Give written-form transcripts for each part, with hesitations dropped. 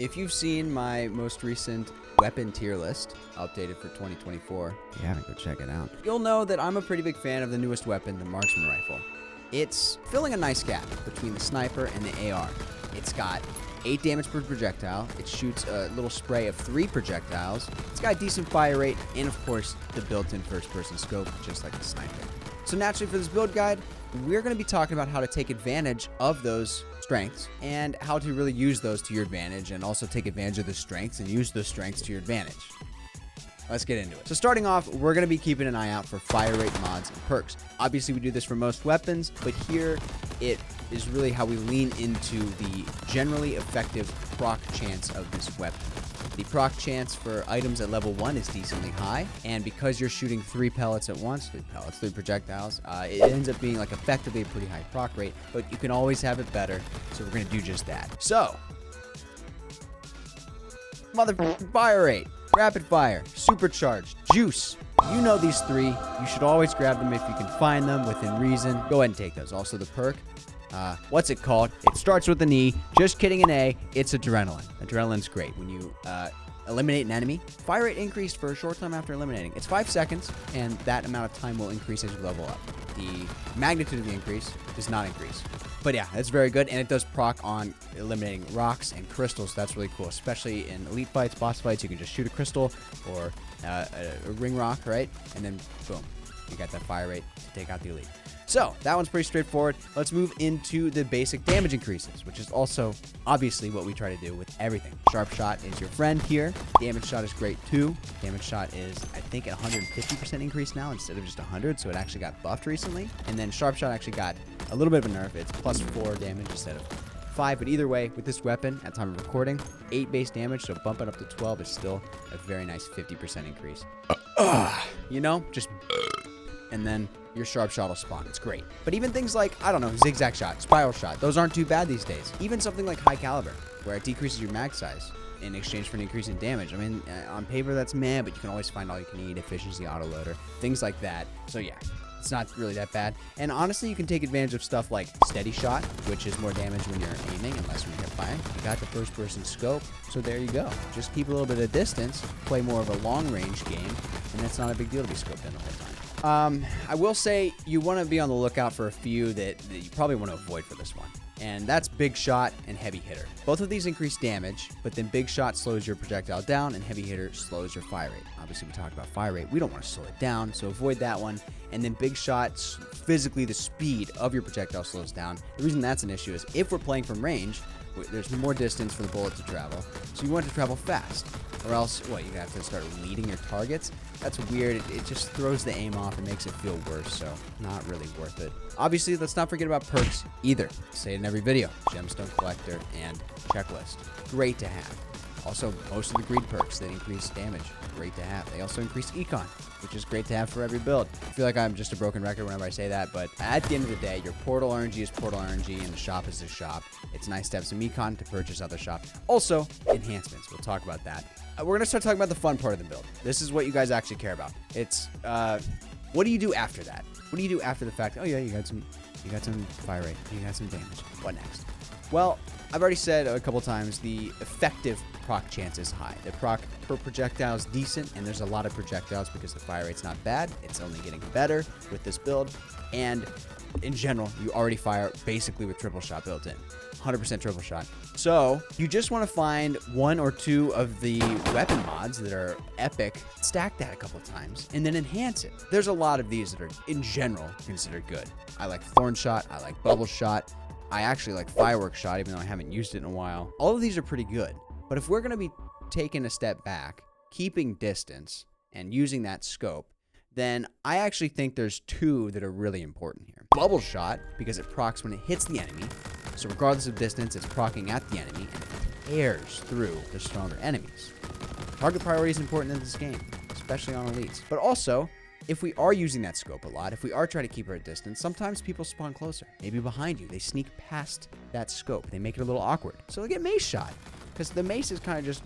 If you've seen my most recent weapon tier list, updated for 2024, if you haven't, go check it out. You'll know that I'm a pretty big fan of the newest weapon, the Marksman Rifle. It's filling a nice gap between the sniper and the AR. It's got 8 damage per projectile. It shoots a little spray of 3 projectiles. It's got a decent fire rate, and of course, the built-in first-person scope, just like the sniper. So naturally, for this build guide, we're going to be talking about how to take advantage of those strengths and how to really use those to your advantage, and also take advantage of the strengths and use those strengths to your advantage. Let's get into it. So starting off, we're going to be keeping an eye out for fire rate mods and perks. Obviously, we do this for most weapons, but here it is really how we lean into the generally effective proc chance of this weapon. The proc chance for items at level 1 is decently high, and because you're shooting 3 pellets at once, 3 projectiles, it ends up being like effectively a pretty high proc rate, but you can always have it better, so we're going to do just that. So, fire rate, rapid fire, supercharged, juice. You know these 3. You should always grab them if you can find them within reason. Go ahead and take those. Also, the perk. What's it called? It starts with an E. Just kidding, an A. It's adrenaline. Adrenaline's great. When you eliminate an enemy, fire rate increased for a short time after eliminating. It's 5 seconds, and that amount of time will increase as you level up. The magnitude of the increase does not increase. But yeah, that's very good, and it does proc on eliminating rocks and crystals. That's really cool, especially in elite fights, boss fights. You can just shoot a crystal or a ring rock, right? And then, boom, you got that fire rate to take out the elite. So, that one's pretty straightforward. Let's move into the basic damage increases, which is also obviously what we try to do with everything. Sharp shot is your friend here. Damage shot is great too. Damage shot is, I think, at 150% increase now instead of just 100, so it actually got buffed recently. And then sharp shot actually got a little bit of a nerf. It's plus 4 damage instead of 5, but either way, with this weapon, at time of recording, 8 base damage, so bump it up to 12 is still a very nice 50% increase. You know, just and then your sharp shot will spawn. It's great. But even things like, I don't know, zigzag shot, spiral shot, those aren't too bad these days. Even something like high caliber, where it decreases your mag size in exchange for an increase in damage. I mean, on paper that's meh, but you can always find all you can need, efficiency autoloader, things like that. So yeah, it's not really that bad. And honestly, you can take advantage of stuff like steady shot, which is more damage when you're aiming and less when you're firing. You got the first person scope, so there you go. Just keep a little bit of distance, play more of a long range game, and it's not a big deal to be scoped in the whole time. I will say you want to be on the lookout for a few that you probably want to avoid for this one. And that's big shot and heavy hitter. Both of these increase damage, but then big shot slows your projectile down and heavy hitter slows your fire rate. Obviously, we talked about fire rate. We don't want to slow it down, so avoid that one. And then big shots, physically the speed of your projectile slows down. The reason that's an issue is if we're playing from range, there's more distance for the bullet to travel, so you want it to travel fast. Or else, what, you have to start leading your targets? That's weird. It just throws the aim off and makes it feel worse, so not really worth it. Obviously, let's not forget about perks either. I say it in every video. Gemstone Collector and Checklist. Great to have. Also, most of the greed perks that increase damage. Great to have. They also increase econ, which is great to have for every build. I feel like I'm just a broken record whenever I say that, but at the end of the day, your portal RNG is portal RNG, and the shop is the shop. It's nice to have some econ to purchase other shop. Also, enhancements. We'll talk about that. We're going to start talking about the fun part of the build. This is what you guys actually care about. It's, what do you do after that? What do you do after the fact? Oh yeah, you got some fire rate. You got some damage. What next? Well, I've already said a couple times the effective proc chance is high. The proc per projectile is decent, and there's a lot of projectiles because the fire rate's not bad. It's only getting better with this build. And in general, you already fire basically with triple shot built in. 100% triple shot. So you just want to find 1 or 2 of the weapon mods that are epic, stack that a couple times, and then enhance it. There's a lot of these that are, in general, considered good. I like Thorn Shot. I like Bubble Shot. I actually like Firework Shot, even though I haven't used it in a while. All of these are pretty good. But if we're going to be taking a step back, keeping distance, and using that scope, then I actually think there's 2 that are really important here. Bubble Shot, because it procs when it hits the enemy. So regardless of distance, it's proccing at the enemy and it tears through the stronger enemies. Target priority is important in this game, especially on elites. But also, if we are using that scope a lot, if we are trying to keep her at distance, sometimes people spawn closer. Maybe behind you. They sneak past that scope. They make it a little awkward. So they get mace shot, because the mace is kind of just...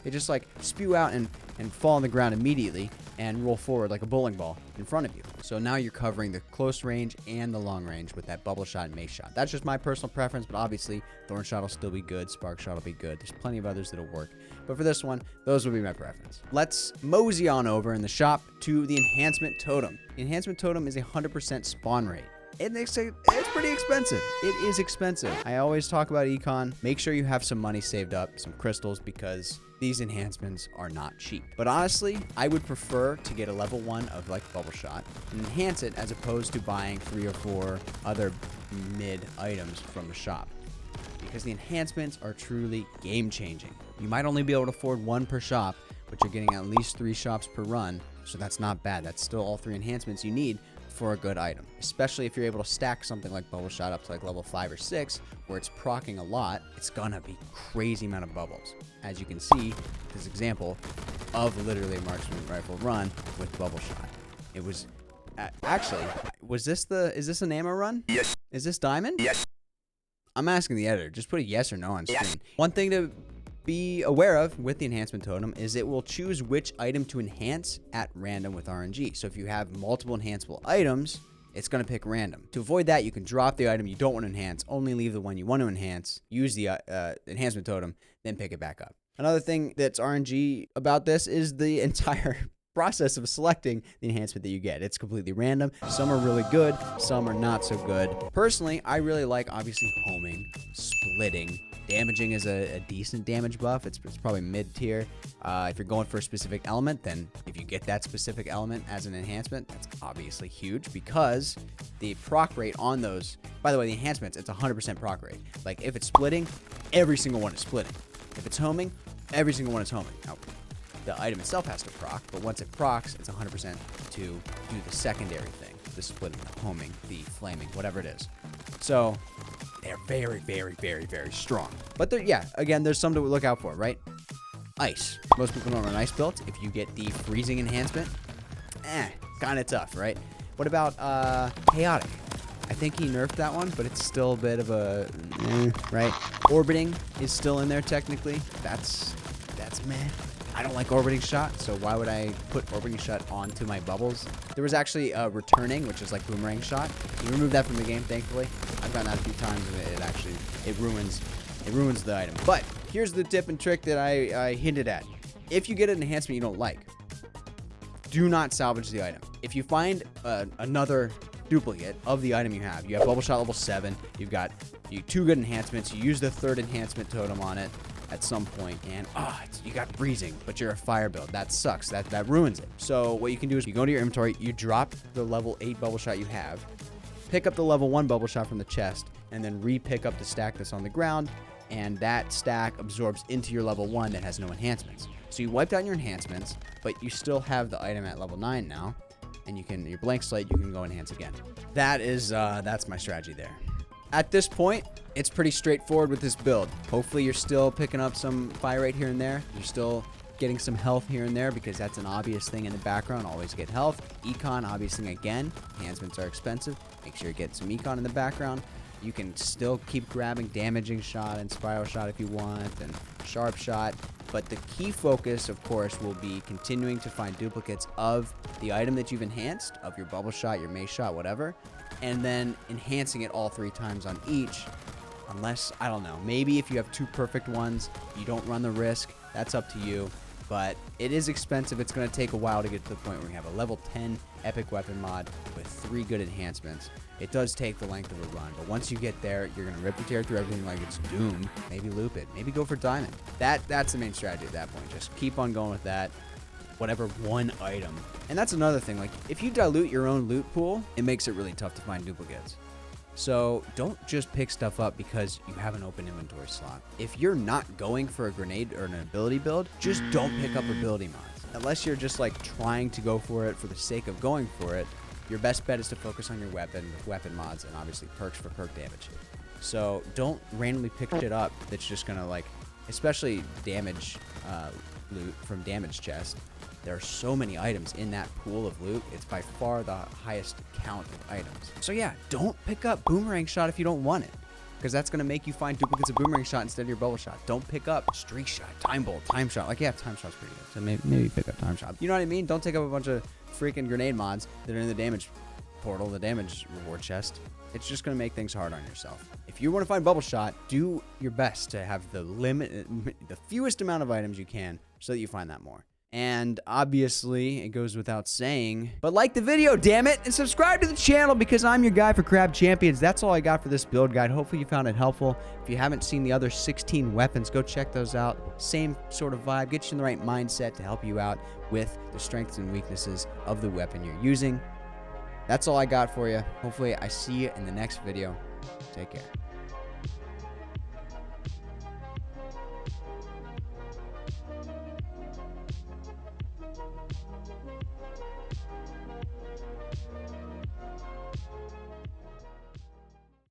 They just like spew out and fall on the ground immediately. and roll forward like a bowling ball in front of you. So now you're covering the close range and the long range with that bubble shot and mace shot. That's just my personal preference, but obviously thorn shot will still be good, spark shot will be good. There's plenty of others that'll work, but for this one, those would be my preference. Let's mosey on over in the shop to the enhancement totem. The enhancement totem is a 100% spawn rate. It's pretty expensive. It is expensive. I always talk about econ. Make sure you have some money saved up, some crystals, because these enhancements are not cheap. But honestly, I would prefer to get a level 1 of like bubble shot and enhance it as opposed to buying 3 or 4 other mid items from the shop, because the enhancements are truly game changing. You might only be able to afford 1 per shop, but you're getting at least 3 shops per run. So that's not bad. That's still all 3 enhancements you need for a good item, especially if you're able to stack something like bubble shot up to like level 5 or 6 where it's proccing a lot. It's gonna be crazy amount of bubbles, as you can see this example of literally a Marksman Rifle run with bubble shot. It was actually, is this an ammo run? Yes. Is this diamond? Yes. I'm asking the editor, just put a yes or no on screen. Yes. One thing to be aware of with the enhancement totem is it will choose which item to enhance at random with RNG. So if you have multiple enhanceable items, it's going to pick random. To avoid that, you can drop the item you don't want to enhance, only leave the one you want to enhance, use the enhancement totem, then pick it back up. Another thing that's RNG about this is the entire process of selecting the enhancement that you get. It's completely random. Some are really good, some are not so good. Personally, I really like obviously homing, splitting. Damaging is a decent damage buff. It's probably mid-tier. If you're going for a specific element, then if you get that specific element as an enhancement, that's obviously huge, because the proc rate on those, by the way, the enhancements, it's 100% proc rate. Like if it's splitting, every single one is splitting. If it's homing, every single one is homing. Now, the item itself has to proc, but once it procs, it's 100% to do the secondary thing, the splitting, the homing, the flaming, whatever it is. So they're very, very, very, very strong. But yeah, again, there's some to look out for, right? Ice. Most people don't run ice builds. If you get the freezing enhancement, kind of tough, right? What about chaotic? I think he nerfed that one, but it's still a bit of a right? Orbiting is still in there technically. That's meh. I don't like orbiting shot, so why would I put orbiting shot onto my bubbles? There was actually returning, which is like boomerang shot. You remove that from the game, thankfully. I've gotten that a few times, and it ruins the item. But here's the tip and trick that I hinted at. If you get an enhancement you don't like, do not salvage the item. If you find another duplicate of the item you have bubble shot level 7, you've got 2 good enhancements, you use the 3rd enhancement totem on it at some point, and you got freezing, but you're a fire build. That sucks. That ruins it. So what you can do is you go to your inventory, you drop the level 8 bubble shot you have, pick up the level 1 bubble shot from the chest, and then re-pick up the stack that's on the ground, and that stack absorbs into your level 1 that has no enhancements. So you wiped out your enhancements, but you still have the item at level 9 now, and your blank slate, you can go enhance again. That's my strategy there. At this point, it's pretty straightforward with this build. Hopefully you're still picking up some fire rate here and there. You're still getting some health here and there, because that's an obvious thing in the background. Always get health. Econ, obvious thing again. Enhancements are expensive. Make sure you get some econ in the background. You can still keep grabbing damaging shot and spiral shot if you want, and sharp shot. But the key focus, of course, will be continuing to find duplicates of the item that you've enhanced, of your bubble shot, your mace shot, whatever, and then enhancing it all 3 times on each. Unless, I don't know, maybe if you have 2 perfect ones, you don't run the risk. That's up to you. But it is expensive. It's going to take a while to get to the point where you have a level 10 epic weapon mod with 3 good enhancements. It does take the length of a run, but once you get there, you're going to rip and tear through everything like it's Doom. Maybe loop it. Maybe go for diamond. That's the main strategy at that point. Just keep on going with that. Whatever one item. And that's another thing. Like, if you dilute your own loot pool, it makes it really tough to find duplicates. So don't just pick stuff up because you have an open inventory slot. If you're not going for a grenade or an ability build, just don't pick up ability mods. Unless you're just like trying to go for it for the sake of going for it, your best bet is to focus on your weapon with weapon mods and obviously perks for perk damage. So don't randomly pick shit up that's just gonna, like, especially damage loot from damage chest. There are so many items in that pool of loot. It's by far the highest count of items. So yeah, don't pick up boomerang shot if you don't want it. because that's going to make you find duplicates of boomerang shot instead of your bubble shot. Don't pick up streak shot, time bolt, time shot. Like, yeah, time shot's pretty good. So maybe pick up time shot. You know what I mean? Don't take up a bunch of freaking grenade mods that are in the damage portal, the damage reward chest. It's just going to make things hard on yourself. If you want to find bubble shot, do your best to have the fewest amount of items you can so that you find that more. And obviously, it goes without saying, but like the video, damn it, and subscribe to the channel because I'm your guy for Crab Champions. That's all I got for this build guide. Hopefully you found it helpful. If you haven't seen the other 16 weapons, go check those out. Same sort of vibe, get you in the right mindset to help you out with the strengths and weaknesses of the weapon you're using. That's all I got for you. Hopefully I see you in the next video. Take care.